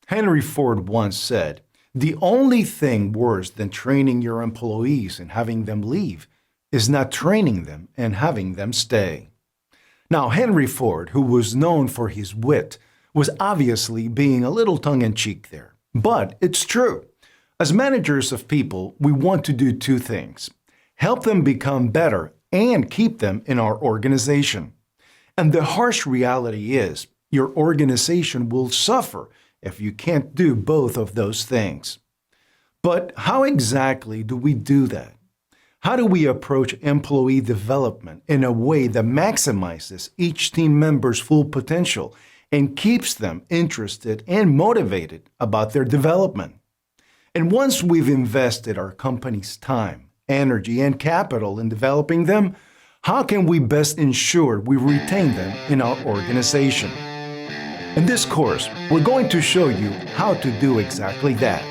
Henry Ford once said, "The only thing worse than training your employees and having them leave is not training them and having them stay." Now, Henry Ford, who was known for his wit, was obviously being a little tongue-in-cheek there. But it's true. As managers of people, we want to do two things: help them become better and keep them in our organization. And the harsh reality is, your organization will suffer if you can't do both of those things. But how exactly do we do that? How do we approach employee development in a way that maximizes each team member's full potential and keeps them interested and motivated about their development? And once we've invested our company's time, energy, and capital in developing them, how can we best ensure we retain them in our organization? In this course, we're going to show you how to do exactly that.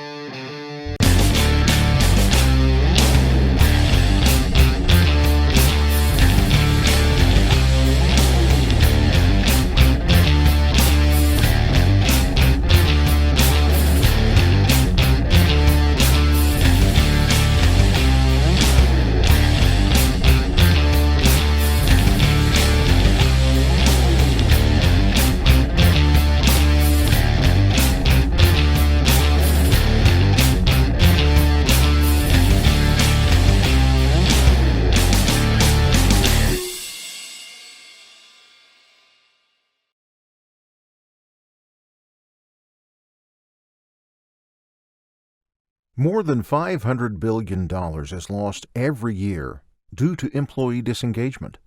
More than $500 billion is lost every year due to employee disengagement.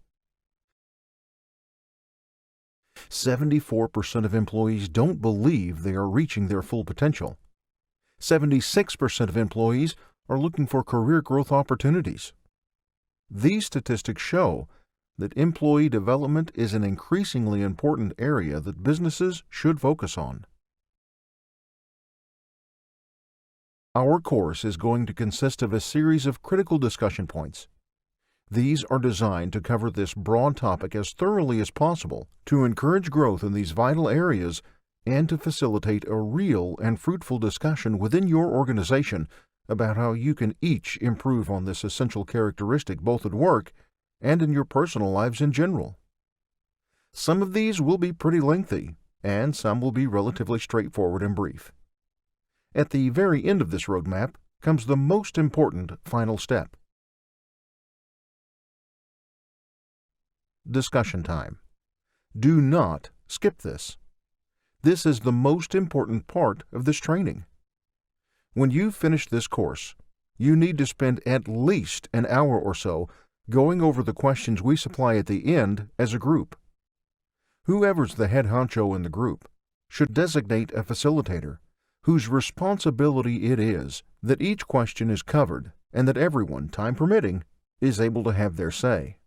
74% of employees don't believe they are reaching their full potential. 76% of employees are looking for career growth opportunities. These statistics show that employee development is an increasingly important area that businesses should focus on. Our course is going to consist of a series of critical discussion points. These are designed to cover this broad topic as thoroughly as possible to encourage growth in these vital areas and to facilitate a real and fruitful discussion within your organization about how you can each improve on this essential characteristic both at work and in your personal lives in general. Some of these will be pretty lengthy, and some will be relatively straightforward and brief. At the very end of this roadmap comes the most important final step. Discussion time. Do not skip this. This is the most important part of this training. When you finish this course, you need to spend at least an hour or so going over the questions we supply at the end as a group. Whoever's the head honcho in the group should designate a facilitator whose responsibility it is that each question is covered and that everyone, time permitting, is able to have their say.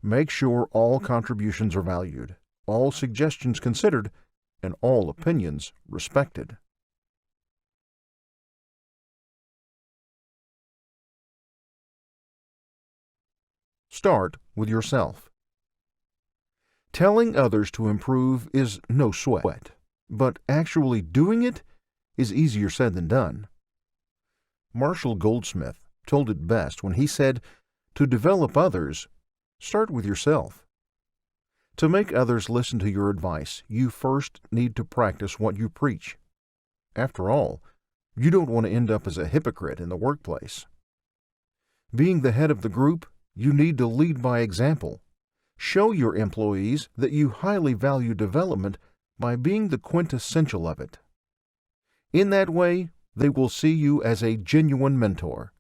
Make sure all contributions are valued, all suggestions considered, and all opinions respected. Start with yourself. Telling others to improve is no sweat, but actually doing it is easier said than done. Marshall Goldsmith told it best when he said, "To develop others, start with yourself." To make others listen to your advice, you first need to practice what you preach. After all, you don't want to end up as a hypocrite in the workplace. Being the head of the group, you need to lead by example. Show your employees that you highly value development by being the quintessential of it. In that way, they will see you as a genuine mentor,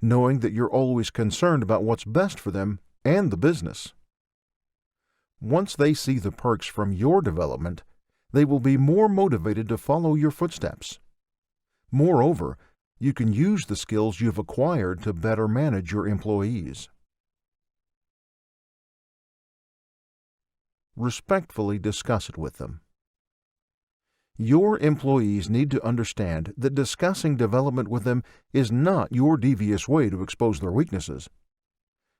knowing that you're always concerned about what's best for them and the business. Once they see the perks from your development, they will be more motivated to follow your footsteps. Moreover, you can use the skills you've acquired to better manage your employees. Respectfully discuss it with them. Your employees need to understand that discussing development with them is not your devious way to expose their weaknesses.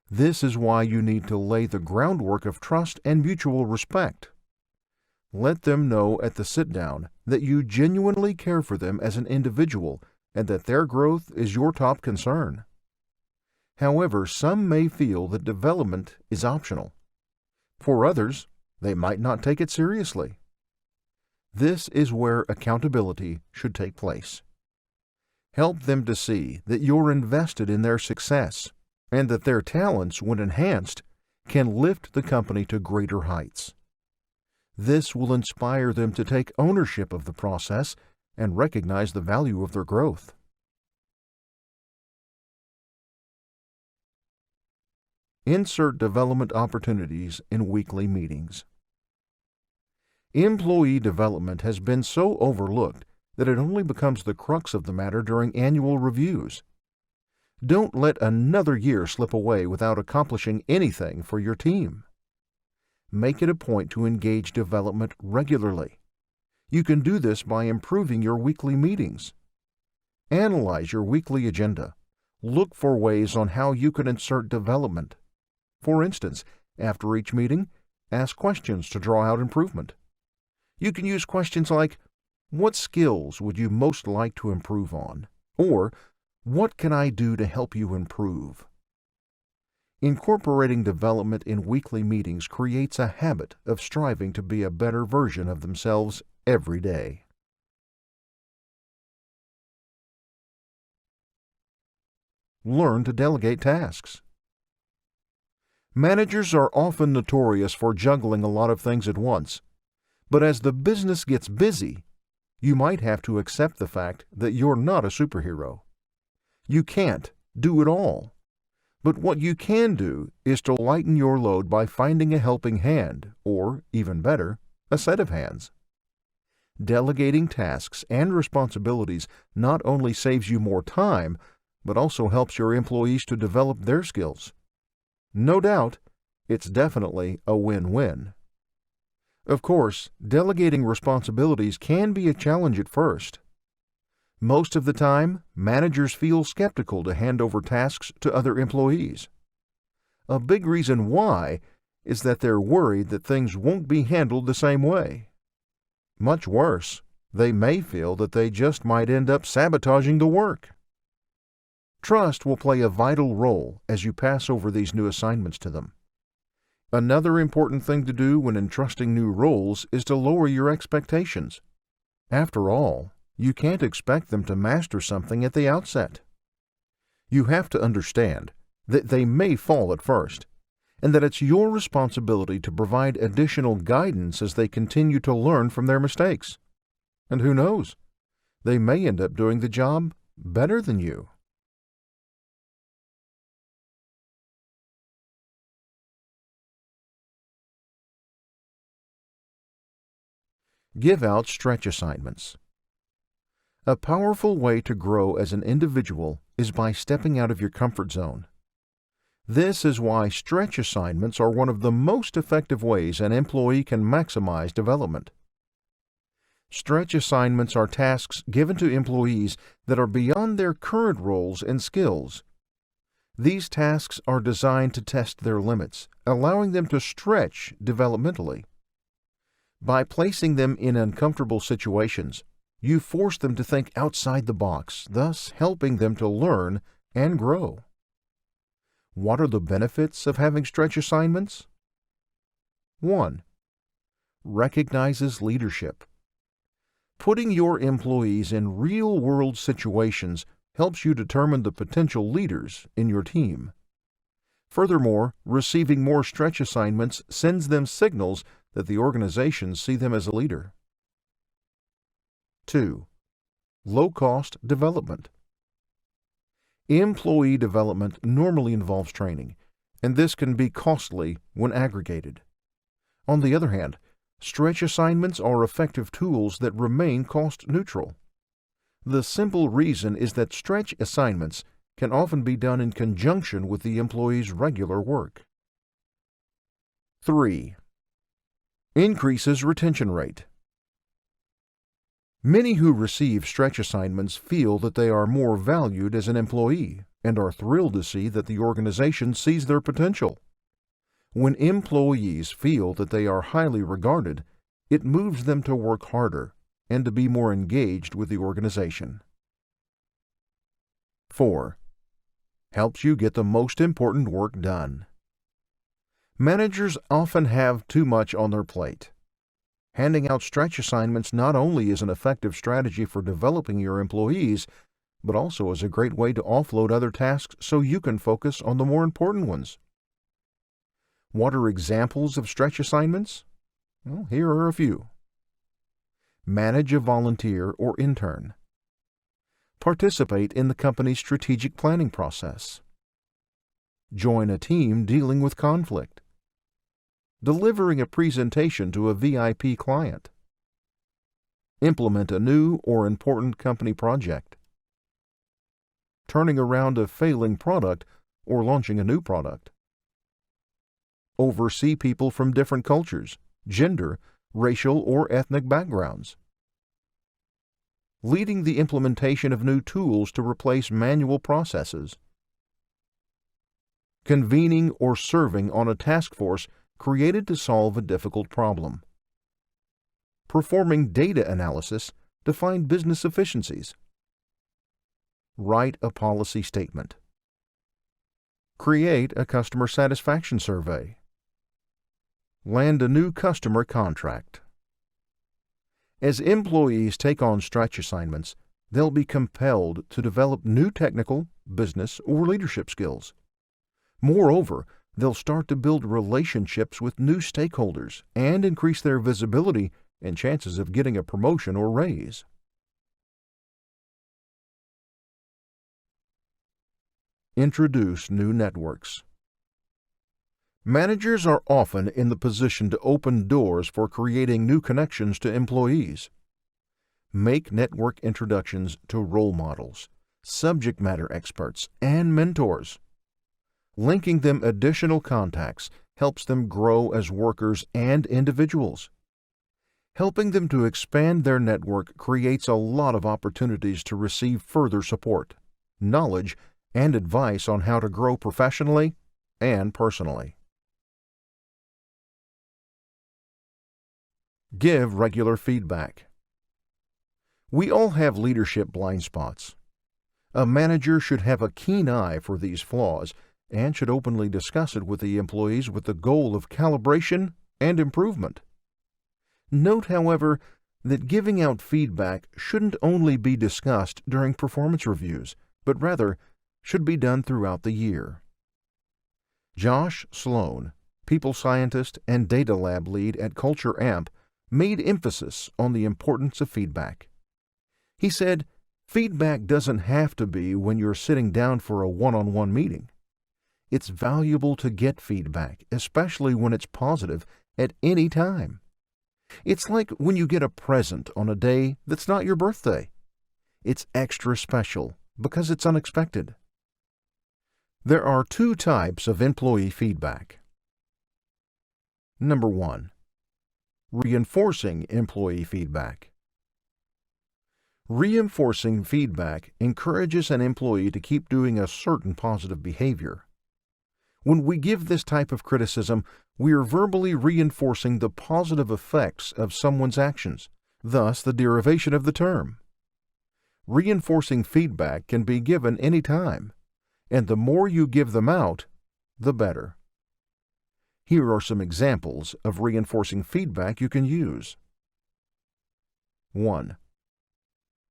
This is why you need to lay the groundwork of trust and mutual respect. Let them know at the sit-down that you genuinely care for them as an individual and that their growth is your top concern. However, some may feel that development is optional. For others, they might not take it seriously. This is where accountability should take place. Help them to see that you're invested in their success and that their talents, when enhanced, can lift the company to greater heights. This will inspire them to take ownership of the process and recognize the value of their growth. Insert development opportunities in weekly meetings. Employee development has been so overlooked that it only becomes the crux of the matter during annual reviews. Don't let another year slip away without accomplishing anything for your team. Make it a point to engage development regularly. You can do this by improving your weekly meetings. Analyze your weekly agenda. Look for ways on how you can insert development. For instance, after each meeting, ask questions to draw out improvement. You can use questions like, "What skills would you most like to improve on?" or "What can I do to help you improve?" Incorporating development in weekly meetings creates a habit of striving to be a better version of themselves every day. Learn to delegate tasks. Managers are often notorious for juggling a lot of things at once, but as the business gets busy, you might have to accept the fact that you're not a superhero. You can't do it all. But what you can do is to lighten your load by finding a helping hand, or, even better, a set of hands. Delegating tasks and responsibilities not only saves you more time, but also helps your employees to develop their skills. No doubt, it's definitely a win-win. Of course, delegating responsibilities can be a challenge at first. Most of the time, managers feel skeptical to hand over tasks to other employees. A big reason why is that they're worried that things won't be handled the same way. Much worse, they may feel that they just might end up sabotaging the work. Trust will play a vital role as you pass over these new assignments to them. Another important thing to do when entrusting new roles is to lower your expectations. After all, you can't expect them to master something at the outset. You have to understand that they may fall at first, and that it's your responsibility to provide additional guidance as they continue to learn from their mistakes. And who knows, they may end up doing the job better than you. Give out stretch assignments. A powerful way to grow as an individual is by stepping out of your comfort zone. This is why stretch assignments are one of the most effective ways an employee can maximize development. Stretch assignments are tasks given to employees that are beyond their current roles and skills. These tasks are designed to test their limits, allowing them to stretch developmentally. By placing them in uncomfortable situations, you force them to think outside the box, thus helping them to learn and grow. What are the benefits of having stretch assignments? 1. Recognizes leadership. Putting your employees in real-world situations helps you determine the potential leaders in your team. Furthermore, receiving more stretch assignments sends them signals that the organization see them as a leader. 2. Low-cost development. Employee development normally involves training, and this can be costly when aggregated. On the other hand, stretch assignments are effective tools that remain cost-neutral. The simple reason is that stretch assignments can often be done in conjunction with the employee's regular work. 3. Increases retention rate. Many who receive stretch assignments feel that they are more valued as an employee and are thrilled to see that the organization sees their potential. When employees feel that they are highly regarded, It moves them to work harder and to be more engaged with the organization. 4. Helps you get the most important work done. Managers often have too much on their plate. Handing out stretch assignments not only is an effective strategy for developing your employees, but also is a great way to offload other tasks so you can focus on the more important ones. What are examples of stretch assignments? Well, here are a few. Manage a volunteer or intern. Participate in the company's strategic planning process. Join a team dealing with conflict. Delivering a presentation to a VIP client. Implement a new or important company project. Turning around a failing product or launching a new product. Oversee people from different cultures, gender, racial, or ethnic backgrounds. Leading the implementation of new tools to replace manual processes. Convening or serving on a task force created to solve a difficult problem. Performing data analysis to find business efficiencies. Write a policy statement. Create a customer satisfaction survey. Land a new customer contract. As employees take on stretch assignments, they'll be compelled to develop new technical, business, or leadership skills. Moreover, they'll start to build relationships with new stakeholders and increase their visibility and chances of getting a promotion or raise. Introduce new networks. Managers are often in the position to open doors for creating new connections to employees. Make network introductions to role models, subject matter experts, and mentors. Linking them additional contacts helps them grow as workers and individuals. Helping them to expand their network creates a lot of opportunities to receive further support, knowledge, and advice on how to grow professionally and personally. Give regular feedback. We all have leadership blind spots. A manager should have a keen eye for these flaws and should openly discuss it with the employees with the goal of calibration and improvement. Note, however, that giving out feedback shouldn't only be discussed during performance reviews, but rather should be done throughout the year. Josh Sloan, people scientist and data lab lead at Culture Amp, made emphasis on the importance of feedback. He said, "Feedback doesn't have to be when you're sitting down for a one-on-one meeting. It's valuable to get feedback, especially when it's positive, at any time. It's like when you get a present on a day that's not your birthday. It's extra special because it's unexpected." There are two types of employee feedback. Number 1. Reinforcing employee feedback. Reinforcing feedback encourages an employee to keep doing a certain positive behavior. When we give this type of criticism, we are verbally reinforcing the positive effects of someone's actions, thus the derivation of the term. Reinforcing feedback can be given any time, and the more you give them out, the better. Here are some examples of reinforcing feedback you can use. 1.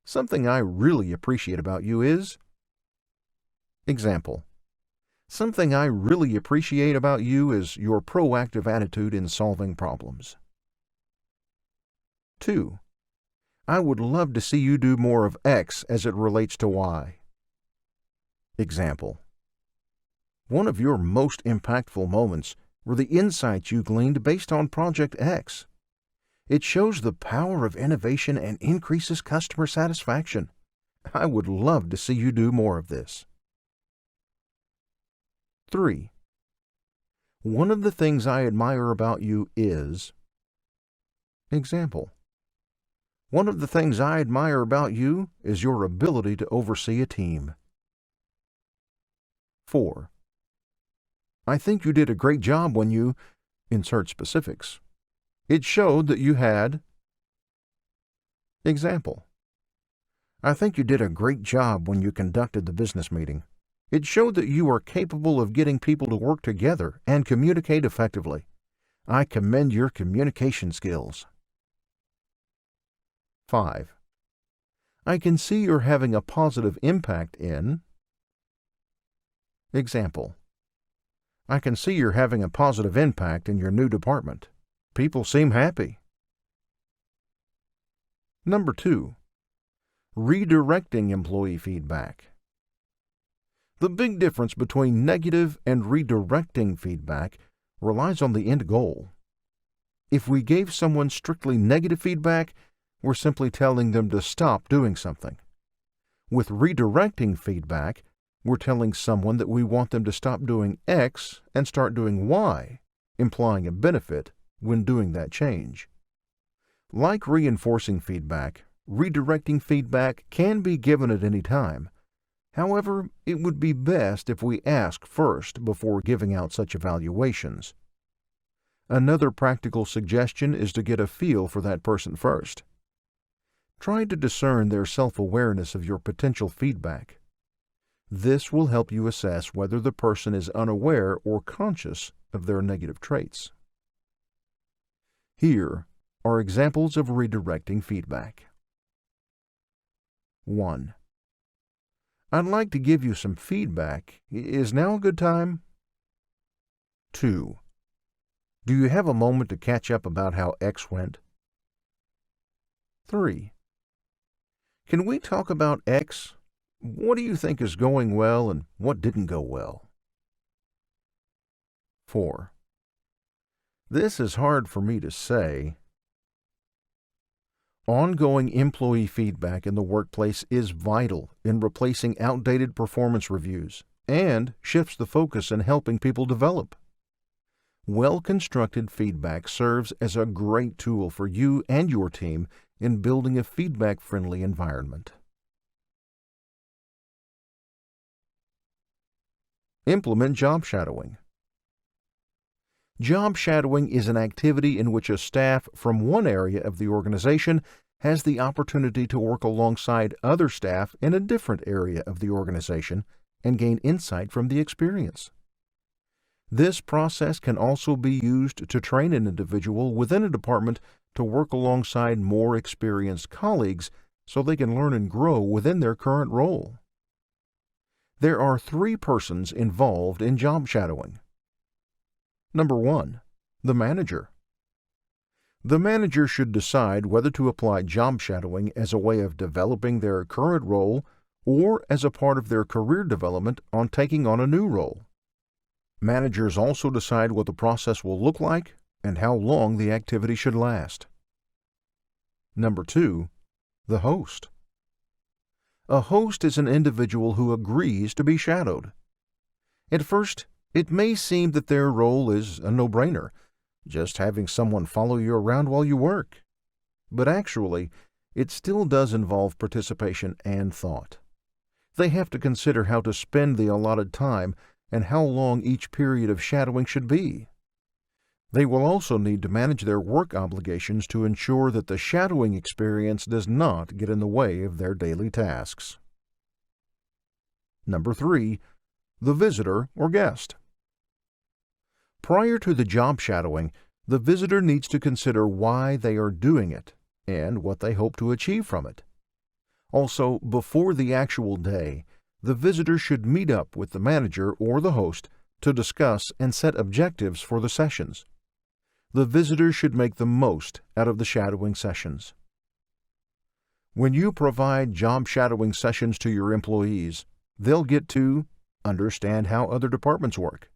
Something I really appreciate about you is... Example. Something I really appreciate about you is your proactive attitude in solving problems. 2. I would love to see you do more of X as it relates to Y. Example. One of your most impactful moments were the insights you gleaned based on Project X. It shows the power of innovation and increases customer satisfaction. I would love to see you do more of this. 3. One of the things I admire about you is... Example. One of the things I admire about you is your ability to oversee a team. 4. I think you did a great job when you... Insert specifics. It showed that you had. Example: I think you did a great job when you conducted the business meeting. It showed that you are capable of getting people to work together and communicate effectively. I commend your communication skills. 5. I can see you're having a positive impact in. Example: I can see you're having a positive impact in your new department. People seem happy. Number 2. Redirecting employee feedback. The big difference between negative and redirecting feedback relies on the end goal. If we gave someone strictly negative feedback, we're simply telling them to stop doing something. With redirecting feedback, we're telling someone that we want them to stop doing X and start doing Y, implying a benefit when doing that change. Like reinforcing feedback, redirecting feedback can be given at any time. However, it would be best if we ask first before giving out such evaluations. Another practical suggestion is to get a feel for that person first. Try to discern their self-awareness of your potential feedback. This will help you assess whether the person is unaware or conscious of their negative traits. Here are examples of redirecting feedback. 1. I'd like to give you some feedback. Is now a good time? 2. Do you have a moment to catch up about how X went? 3. Can we talk about X? What do you think is going well and what didn't go well? 4. This is hard for me to say. Ongoing employee feedback in the workplace is vital in replacing outdated performance reviews and shifts the focus in helping people develop. Well-constructed feedback serves as a great tool for you and your team in building a feedback-friendly environment. Implement job shadowing. Job shadowing is an activity in which a staff from one area of the organization has the opportunity to work alongside other staff in a different area of the organization and gain insight from the experience. This process can also be used to train an individual within a department to work alongside more experienced colleagues so they can learn and grow within their current role. There are 3 persons involved in job shadowing. Number 1, the manager. The manager should decide whether to apply job shadowing as a way of developing their current role or as a part of their career development on taking on a new role. Managers also decide what the process will look like and how long the activity should last. Number 2, the host. A host is an individual who agrees to be shadowed. At first, it may seem that their role is a no-brainer, just having someone follow you around while you work. But actually, it still does involve participation and thought. They have to consider how to spend the allotted time and how long each period of shadowing should be. They will also need to manage their work obligations to ensure that the shadowing experience does not get in the way of their daily tasks. Number 3, the visitor or guest. Prior to the job shadowing, the visitor needs to consider why they are doing it and what they hope to achieve from it. Also, before the actual day, the visitor should meet up with the manager or the host to discuss and set objectives for the sessions. The visitor should make the most out of the shadowing sessions. When you provide job shadowing sessions to your employees, they'll get to understand how other departments work,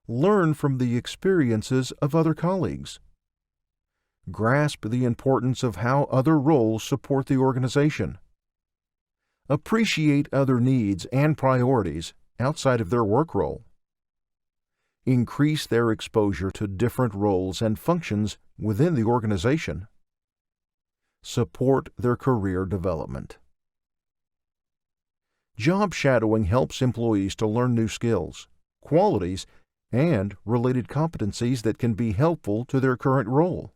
learn from the experiences of other colleagues, grasp the importance of how other roles support the organization, appreciate other needs and priorities outside of their work role, increase their exposure to different roles and functions within the organization, support their career development. Job shadowing helps employees to learn new skills, qualities, and related competencies that can be helpful to their current role.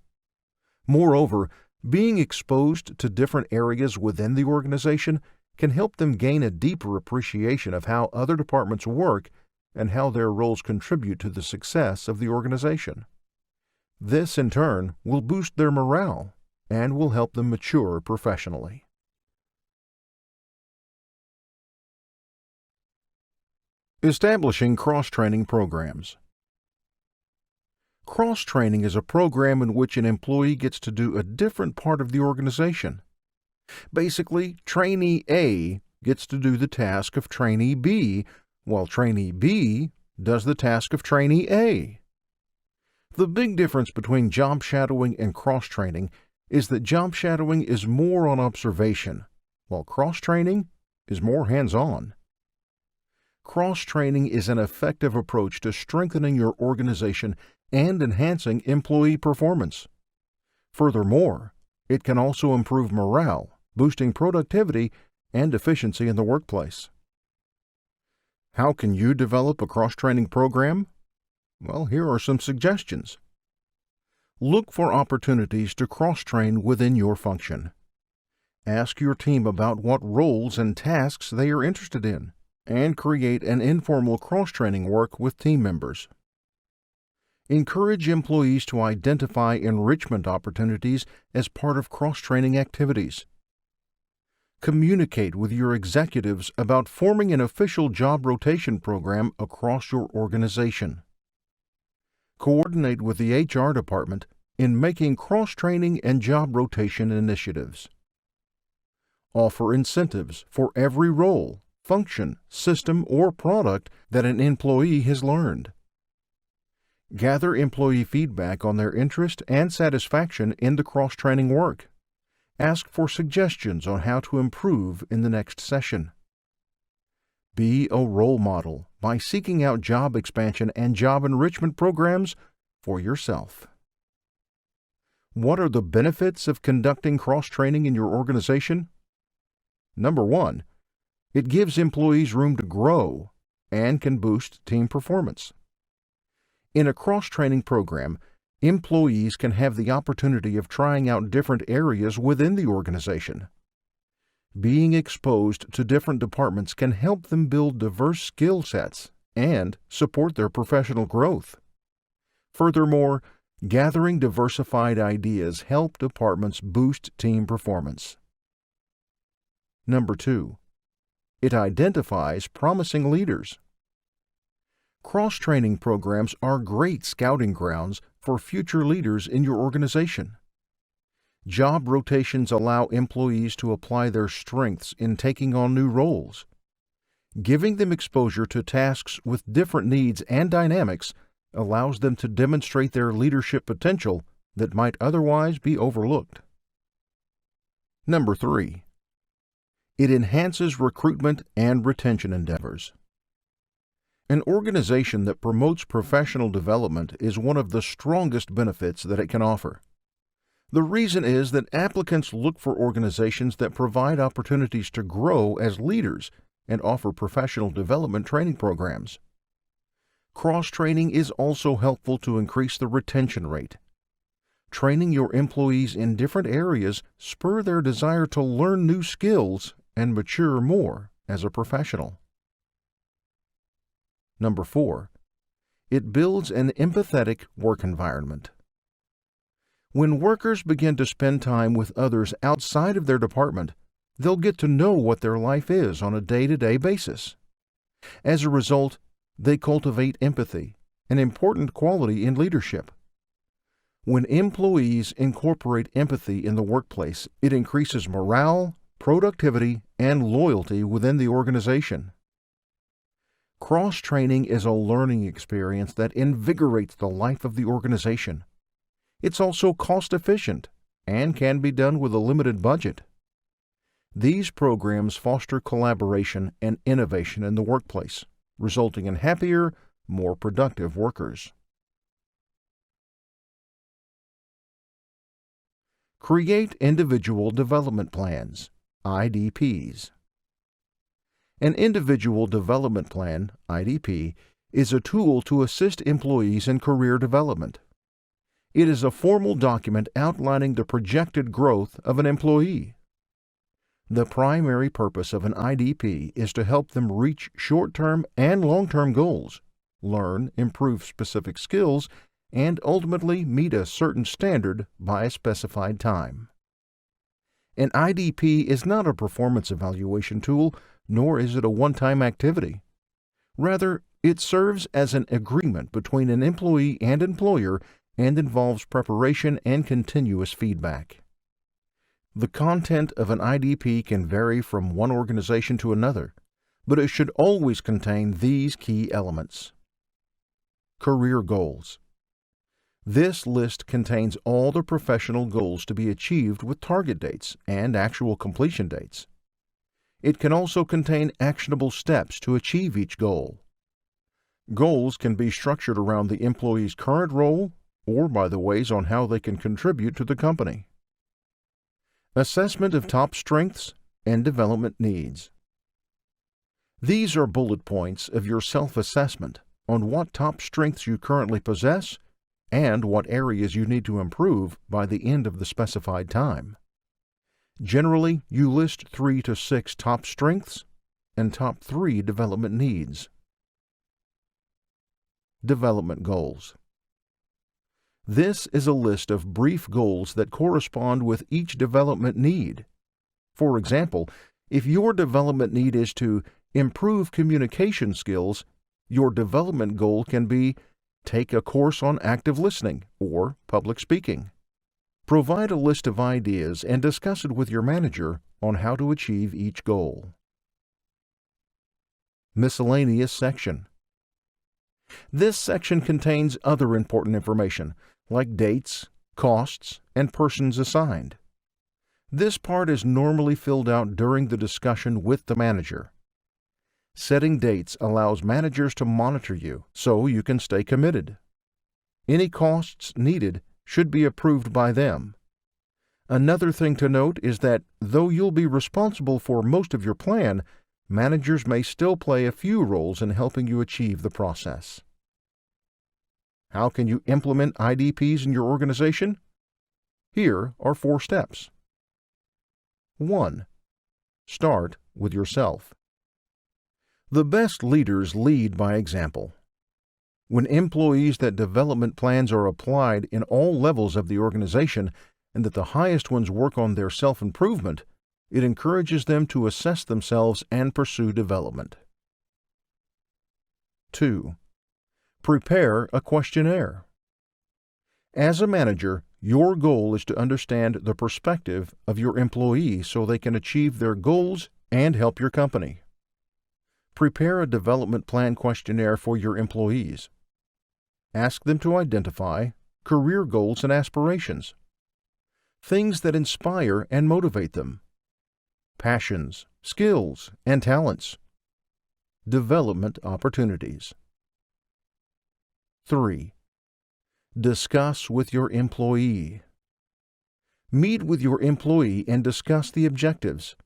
Moreover, being exposed to different areas within the organization can help them gain a deeper appreciation of how other departments work and how their roles contribute to the success of the organization. This, in turn, will boost their morale and will help them mature professionally. Establishing cross-training programs. Cross-training is a program in which an employee gets to do a different part of the organization. Basically, trainee A gets to do the task of trainee B, while trainee B does the task of trainee A. The big difference between job shadowing and cross-training is that job shadowing is more on observation, while cross-training is more hands-on. Cross-training is an effective approach to strengthening your organization and enhancing employee performance. Furthermore, it can also improve morale, boosting productivity and efficiency in the workplace. How can you develop a cross-training program? Well, here are some suggestions. Look for opportunities to cross-train within your function. Ask your team about what roles and tasks they are interested in, and create an informal cross-training work with team members. Encourage employees to identify enrichment opportunities as part of cross-training activities. Communicate with your executives about forming an official job rotation program across your organization. Coordinate with the HR department in making cross-training and job rotation initiatives. Offer incentives for every role, function, system, or product that an employee has learned. Gather employee feedback on their interest and satisfaction in the cross-training work. Ask for suggestions on how to improve in the next session. Be a role model by seeking out job expansion and job enrichment programs for yourself. What are the benefits of conducting cross-training in your organization? Number 1, it gives employees room to grow and can boost team performance. In a cross-training program, employees can have the opportunity of trying out different areas within the organization. Being exposed to different departments can help them build diverse skill sets and support their professional growth. Furthermore, gathering diversified ideas help departments boost team performance. Number 2, it identifies promising leaders. Cross-training programs are great scouting grounds for future leaders in your organization. Job rotations allow employees to apply their strengths in taking on new roles. Giving them exposure to tasks with different needs and dynamics allows them to demonstrate their leadership potential that might otherwise be overlooked. Number 3, it enhances recruitment and retention endeavors. An organization that promotes professional development is one of the strongest benefits that it can offer. The reason is that applicants look for organizations that provide opportunities to grow as leaders and offer professional development training programs. Cross-training is also helpful to increase the retention rate. Training your employees in different areas spur their desire to learn new skills and mature more as a professional. Number 4, it builds an empathetic work environment. When workers begin to spend time with others outside of their department, they'll get to know what their life is on a day-to-day basis. As a result, they cultivate empathy, an important quality in leadership. When employees incorporate empathy in the workplace, it increases morale, productivity, and loyalty within the organization. Cross-training is a learning experience that invigorates the life of the organization. It's also cost-efficient and can be done with a limited budget. These programs foster collaboration and innovation in the workplace, resulting in happier, more productive workers. Create individual development plans, IDPs. An individual development plan, IDP, is a tool to assist employees in career development. It is a formal document outlining the projected growth of an employee. The primary purpose of an IDP is to help them reach short-term and long-term goals, learn, improve specific skills, and ultimately meet a certain standard by a specified time. An IDP is not a performance evaluation tool, nor is it a one-time activity. Rather, it serves as an agreement between an employee and employer and involves preparation and continuous feedback. The content of an IDP can vary from one organization to another, but it should always contain these key elements. Career goals. This list contains all the professional goals to be achieved with target dates and actual completion dates. It can also contain actionable steps to achieve each goal. Goals can be structured around the employee's current role or by the ways on how they can contribute to the company. Assessment of top strengths and development needs. These are bullet points of your self-assessment on what top strengths you currently possess and what areas you need to improve by the end of the specified time. Generally, you list 3 to 6 top strengths and top 3 development needs. Development goals. This is a list of brief goals that correspond with each development need. For example, if your development need is to improve communication skills, your development goal can be take a course on active listening or public speaking. Provide a list of ideas and discuss it with your manager on how to achieve each goal. Miscellaneous section. This section contains other important information like dates, costs, and persons assigned. This part is normally filled out during the discussion with the manager. Setting dates allows managers to monitor you so you can stay committed. Any costs needed should be approved by them. Another thing to note is that though you'll be responsible for most of your plan, managers may still play a few roles in helping you achieve the process. How can you implement IDPs in your organization? Here are 4 steps. 1. Start with yourself. The best leaders lead by example. When employees that development plans are applied in all levels of the organization and that the highest ones work on their self-improvement, it encourages them to assess themselves and pursue development. 2. Prepare a questionnaire. As a manager, your goal is to understand the perspective of your employees so they can achieve their goals and help your company. Prepare a development plan questionnaire for your employees. Ask them to identify career goals and aspirations, things that inspire and motivate them, passions, skills, and talents, development opportunities. 3. Discuss with your employee. Meet with your employee and discuss the objectives.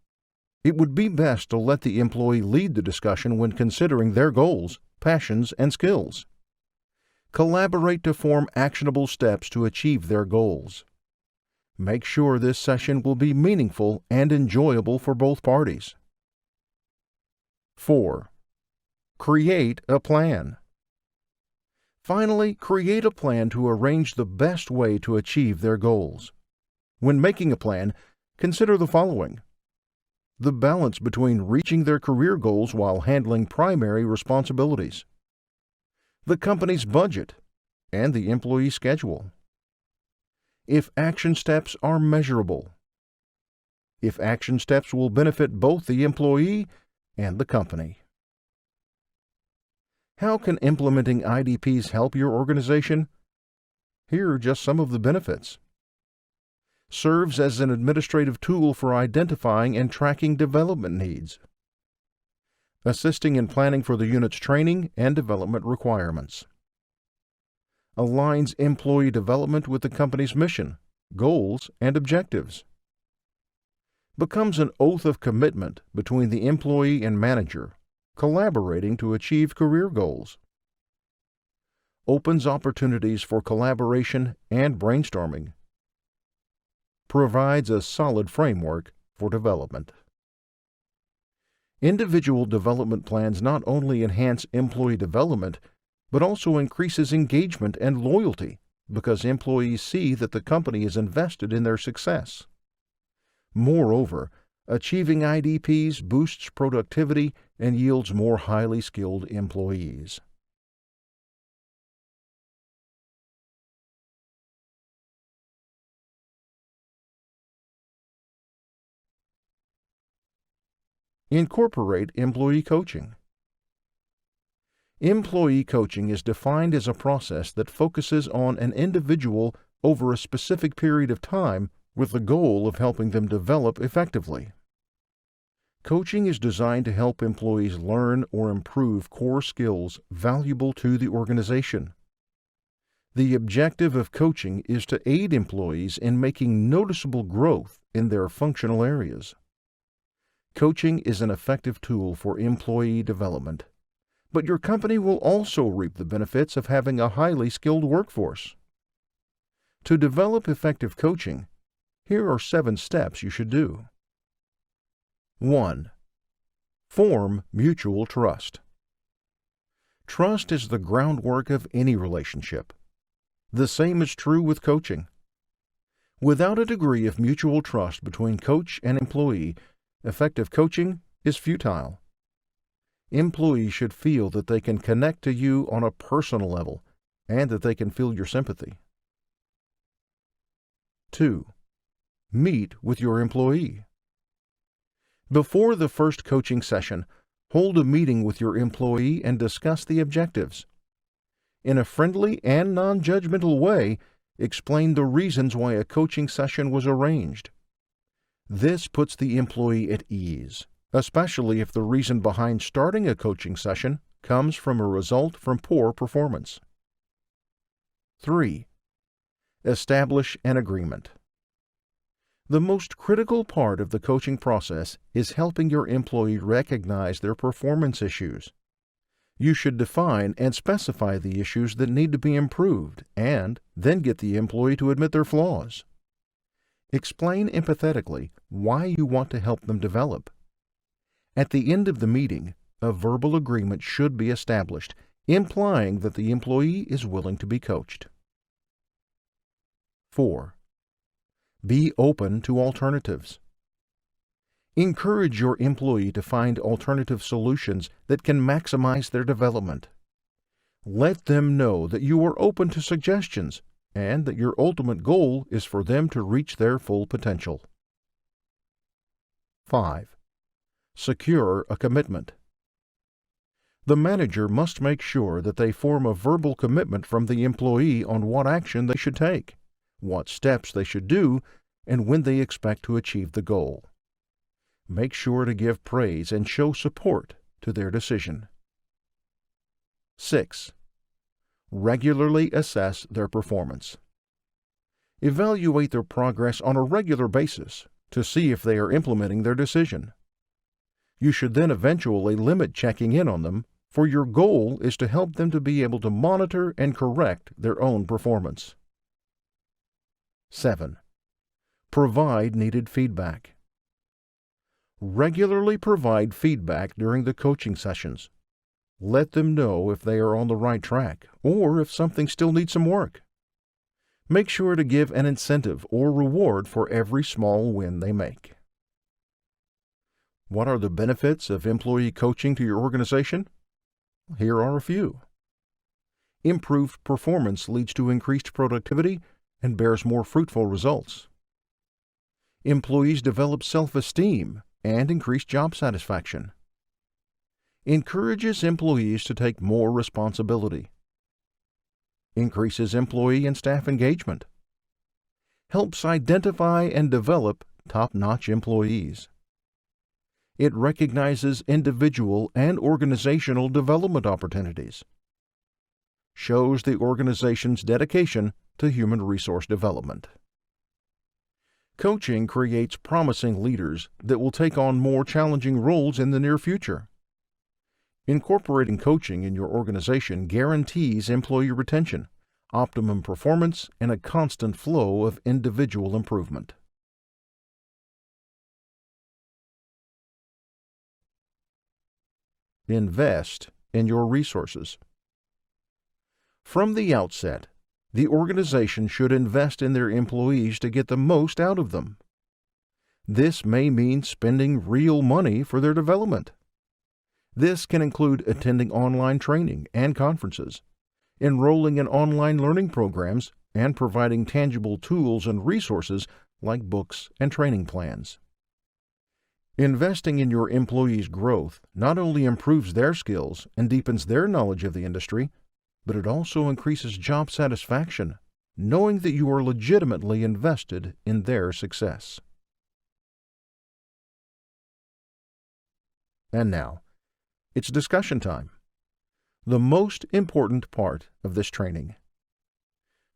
It would be best to let the employee lead the discussion when considering their goals, passions, and skills. Collaborate to form actionable steps to achieve their goals. Make sure this session will be meaningful and enjoyable for both parties. 4. Create a plan. Finally, create a plan to arrange the best way to achieve their goals. When making a plan, consider the following: the balance between reaching their career goals while handling primary responsibilities, the company's budget, and the employee schedule. If action steps are measurable. If action steps will benefit both the employee and the company. How can implementing IDPs help your organization? Here are just some of the benefits. Serves as an administrative tool for identifying and tracking development needs. Assisting in planning for the unit's training and development requirements. Aligns employee development with the company's mission, goals, and objectives. Becomes an oath of commitment between the employee and manager, collaborating to achieve career goals. opens opportunities for collaboration and brainstorming, provides a solid framework for development. Individual development plans not only enhance employee development, but also increases engagement and loyalty because employees see that the company is invested in their success. Moreover, achieving IDPs boosts productivity and yields more highly skilled employees. Incorporate employee coaching. Employee coaching is defined as a process that focuses on an individual over a specific period of time with the goal of helping them develop effectively. Coaching is designed to help employees learn or improve core skills valuable to the organization. The objective of coaching is to aid employees in making noticeable growth in their functional areas. Coaching is an effective tool for employee development, but your company will also reap the benefits of having a highly skilled workforce. To develop effective coaching, here are 7 steps you should do. 1. Form mutual trust. Trust is the groundwork of any relationship. The same is true with coaching. Without a degree of mutual trust between coach and employee, effective coaching is futile. Employees should feel that they can connect to you on a personal level and that they can feel your sympathy. 2. Meet with your employee. Before the first coaching session, hold a meeting with your employee and discuss the objectives. In a friendly and non-judgmental way, explain the reasons why a coaching session was arranged. This puts the employee at ease, especially if the reason behind starting a coaching session comes from a result from poor performance. 3. Establish an agreement. The most critical part of the coaching process is helping your employee recognize their performance issues. You should define and specify the issues that need to be improved and then get the employee to admit their flaws. Explain empathetically why you want to help them develop. At the end of the meeting, a verbal agreement should be established, implying that the employee is willing to be coached. 4. Be open to alternatives. Encourage your employee to find alternative solutions that can maximize their development. Let them know that you are open to suggestions and that your ultimate goal is for them to reach their full potential. 5. Secure a commitment. The manager must make sure that they form a verbal commitment from the employee on what action they should take, what steps they should do, and when they expect to achieve the goal. Make sure to give praise and show support to their decision. 6. Regularly assess their performance. Evaluate their progress on a regular basis to see if they are implementing their decision. You should then eventually limit checking in on them, for your goal is to help them to be able to monitor and correct their own performance. 7. Provide needed feedback. Regularly provide feedback during the coaching sessions. Let them know if they are on the right track or if something still needs some work. Make sure to give an incentive or reward for every small win they make. What are the benefits of employee coaching to your organization? Here are a few. Improved performance leads to increased productivity and bears more fruitful results. Employees develop self-esteem and increase job satisfaction. Encourages employees to take more responsibility. Increases employee and staff engagement. Helps identify and develop top-notch employees. It recognizes individual and organizational development opportunities. Shows the organization's dedication to human resource development. Coaching creates promising leaders that will take on more challenging roles in the near future. Incorporating coaching in your organization guarantees employee retention, optimum performance, and a constant flow of individual improvement. Invest in your resources. From the outset, the organization should invest in their employees to get the most out of them. This may mean spending real money for their development. This can include attending online training and conferences, enrolling in online learning programs, and providing tangible tools and resources like books and training plans. Investing in your employees' growth not only improves their skills and deepens their knowledge of the industry, but it also increases job satisfaction, knowing that you are legitimately invested in their success. And now, it's discussion time. The most important part of this training.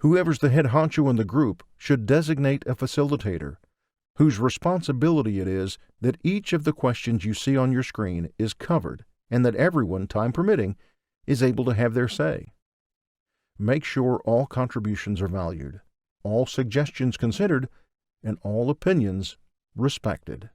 Whoever's the head honcho in the group should designate a facilitator, whose responsibility it is that each of the questions you see on your screen is covered and that everyone, time permitting, is able to have their say. Make sure all contributions are valued, all suggestions considered, and all opinions respected.